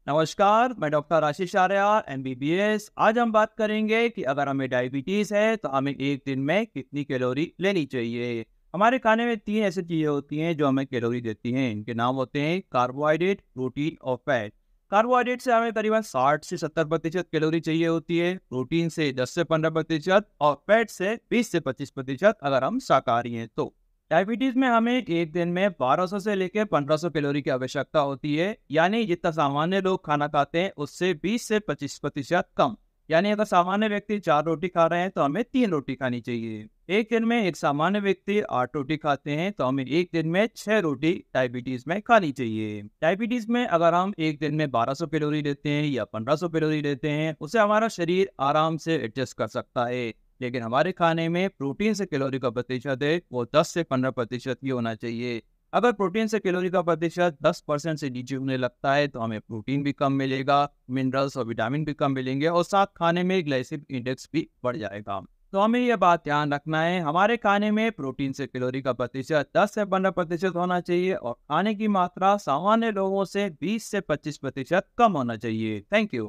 नमस्कार, मैं डॉक्टर आशीष आर्या एमबीबीएस। आज हम बात करेंगे कि अगर हमें डायबिटीज़ है तो हमें एक दिन में कितनी कैलोरी लेनी चाहिए। हमारे खाने में 3 ऐसी चीज़ें होती हैं जो हमें कैलोरी देती हैं। इनके नाम होते हैं कार्बोहाइड्रेट, प्रोटीन और फैट। कार्बोहाइड्रेट से हमें करीबन 60 से 70% कैलोरी चाहिए होती है, प्रोटीन से 10 से 15% और फैट से 20 से 25% अगर हम शाकाहारी हैं तो। डायबिटीज में हमें एक दिन में 1200 से लेकर 1500 कैलोरी की आवश्यकता होती है, यानी जितना सामान्य लोग खाना खाते हैं उससे 20 से 25% कम। यानी अगर सामान्य व्यक्ति 4 रोटी खा रहे हैं तो हमें 3 रोटी खानी चाहिए। एक दिन में एक सामान्य व्यक्ति 8 रोटी खाते हैं तो हमें एक दिन में 6 रोटी डायबिटीज में खानी चाहिए। डायबिटीज में अगर हम एक दिन में 1200 कैलोरी लेते हैं या 1500 कैलोरी लेते हैं, उसे हमारा शरीर आराम से एडजस्ट कर सकता है। लेकिन हमारे खाने में प्रोटीन से कैलोरी का प्रतिशत है वो 10 से 15% ही होना चाहिए। अगर प्रोटीन से कैलोरी का प्रतिशत 10% से नीचे होने लगता है तो हमें प्रोटीन भी कम मिलेगा, मिनरल्स और विटामिन भी कम मिलेंगे और साथ खाने में ग्लाइसेमिक इंडेक्स भी बढ़ जाएगा। तो हमें यह बात ध्यान रखना है, हमारे खाने में प्रोटीन से कैलोरी का प्रतिशत 10 से 15% होना चाहिए और खाने की मात्रा सामान्य लोगों से 20 से 25% कम होना चाहिए। Thank you.